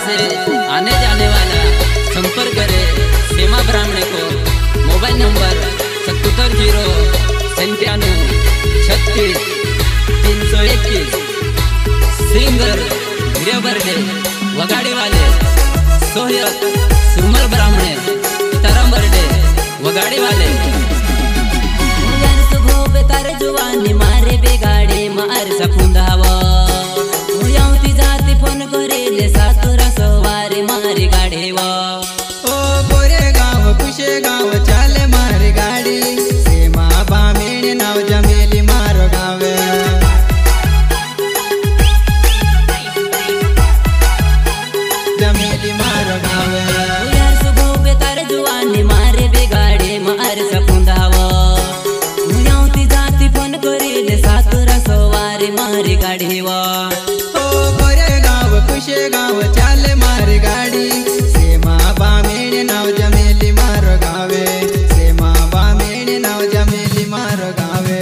से आने जाने वाला संपर्क करे सीमा ब्राह्मणे को। Mobile number 770936 321। सिंगर गिरेबर्डे वगाड़ी वाले सोहयत सुरमल ब्राह्मणे तरम बर्डे वगाड़ी वाले। तार जुवानी मारे बेगाडे मार सफुंदावा यावती जाती फोन करेले सातुरा सवारे मारे गाडेवा। ओ गोरे गाव कुशे गाव चाले मारे गाडी सीमा बामेणे नाव जमेली मारो गावे। जमेली मारो गावे यार सुबह पे तार जुवानी मारे बेगाडे मार सफुंदावा सातुरा सवारी मारी गाडीवा। ओ गोरे गाव कुशे गाव चाले मारी गाडी सीमा बामेणे नाव जमेली मारो गावे। सीमा बामेणे नाव जमेली मारो गावे।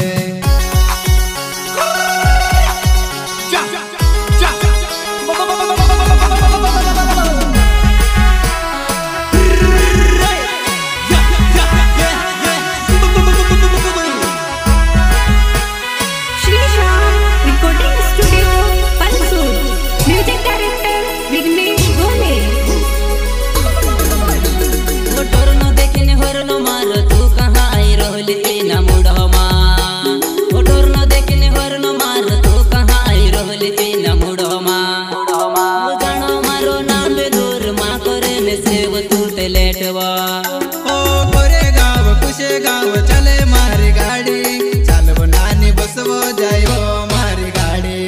ओ गोरे गाव कुशे गाव चले मारी गाडी चालवो नानी बसवो जायो मारी गाडी।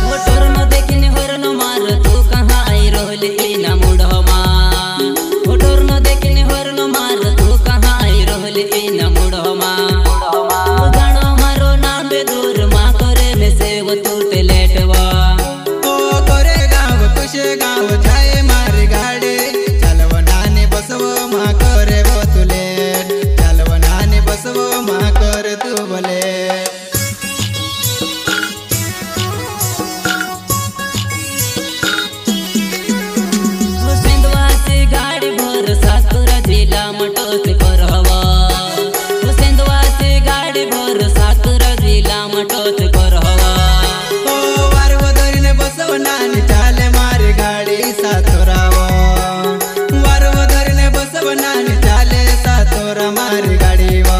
मोटर न देखने होर न मार तू कहाँ आई रोहले ना मुढ़मा। मोटर न देखने होर न मार तू कहाँ आई रोहले ना मुढ़मा। गाना मारो ना बेदूर माँ करे में से वो टूटे लेटवा। ओ गोरे गाव कुशे गाव जाए मारी गाडी चालवो नानी बसवो माँ करे वो तुले। चालवो नानी बसवो माँ करे तू बोले। गाड़ी भर सातुरा जिला मटोत करवा। सेंधवा से गाड़ी भर सातुरा जिला मटोत करवा। ओ वारव धरीने बसव नानी चाले मारी गाडी सातोरावा। वारव धरीने बसव नानी चाले सातोरा मारी गाडीवा।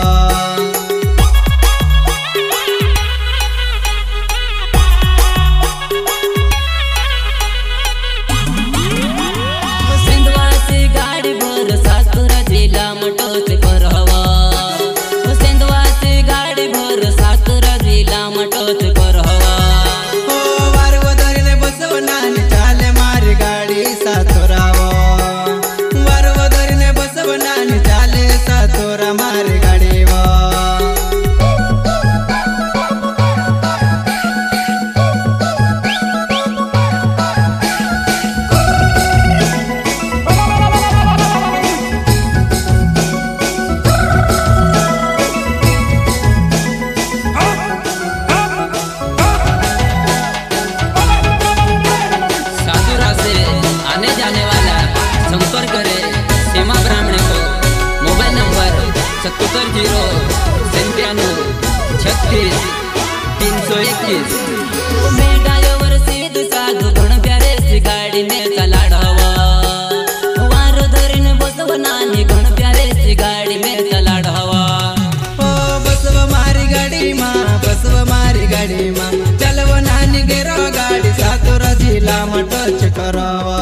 गाड़ी भर सातुरा जिला मटोत करवा। सेंधवा से गाड़ी भर सातुरा जिला मटोत करवा। ओ वारव धरीने बसव नानी चाले मारी गाडी सातोरावा। वारव धरीने बसव नानी चाले सातोरा मारी गाडीवा। आने जाने वाला संपर्क करे सीमा ब्राह्मणे को। Mobile number 770936 321। बेटायोवर सीध साधु घण प्यारे सी गाड़ी में चला ढवा। वारो धरीने बसव नानी घण प्यारे सी गाड़ी में चला ढवा। ओ बसव मारी गाडी माँ बसव मारी गाडी माँ चलवो नानी गेरो गाडी सातोरा जिला मटच करावा।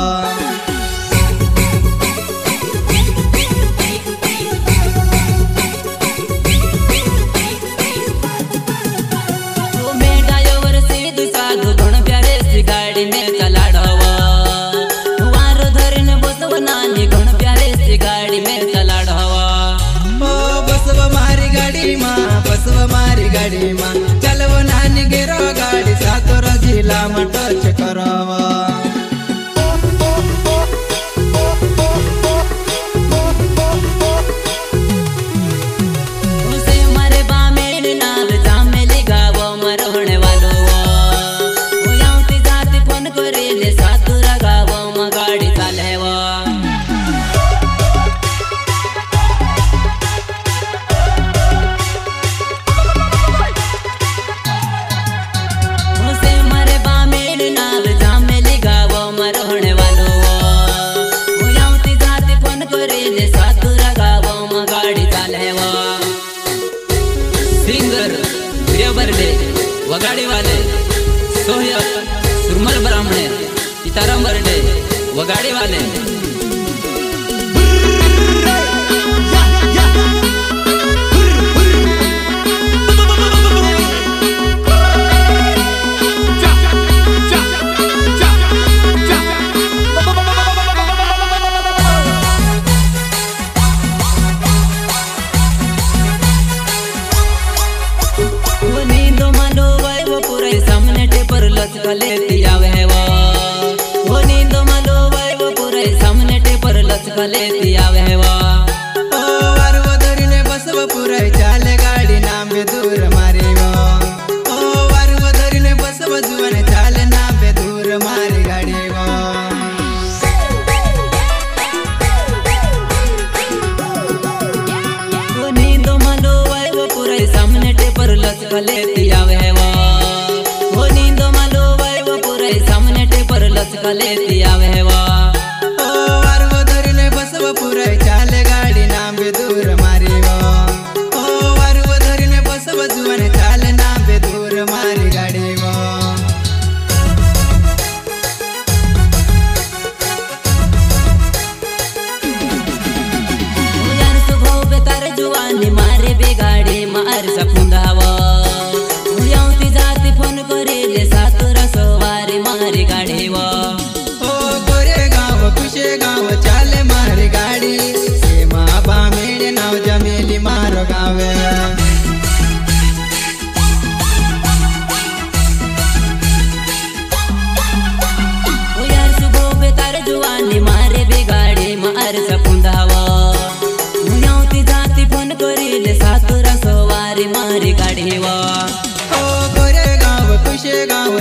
गाड़ी में चला ढवा। वारो धरीने बसव नानी घण प्यारे सी गाड़ी में चला ढवा। ओ बसव मारी गाडी माँ बसव मारी गाडी माँ चलवो नानी गेरो गाडी सातोरा जिला मटच करावा। उसे मारे बामेण नाव जामेली वगाड़ी वाले सोहयब सुरमल ब्राह्मणे सीताराम बर्डे वगाड़ी वाले लेती आवे वो नींद मालो वाई वो पूरे सामने टेपर लचका लेती आवे वो वार वो धरीने बस वो पूरे चाले गाड़ी नाम बे दूर मारे वो वार वो धरीने बस वो जुआने चाले नाम बे दूर मारी गाड़ी वो नींद मालो वाई वो पूरे सामने टेपर लचका लेती आवे वो नींद मालो वाई वो पूरे सामने टेपर लचका लेती आवे वार वो धरीने बस वो पूरे चाले गाड़ी नाम बे दूर मारी वार वो धरीने बस वो जुआने चाले नाम बे दूर मारी गाड़ी यार सुबह बेकार जुआनी मारे बे गाड़ी मार सफुंदावा फोन करेले सातुरा सवारी मारी गाड़ी वो गोरे गाव खुशे गाव चाले मारी गाड़ी सीमा बामेणे नाव जमेली मारो गावे यार सुबह बेकार जुआनी मारे बे गाड़ी मार सपुंदावा मुयावती जाती फोन करेले सातुरा सवारी मारी गाड़ी वो खुशे गाव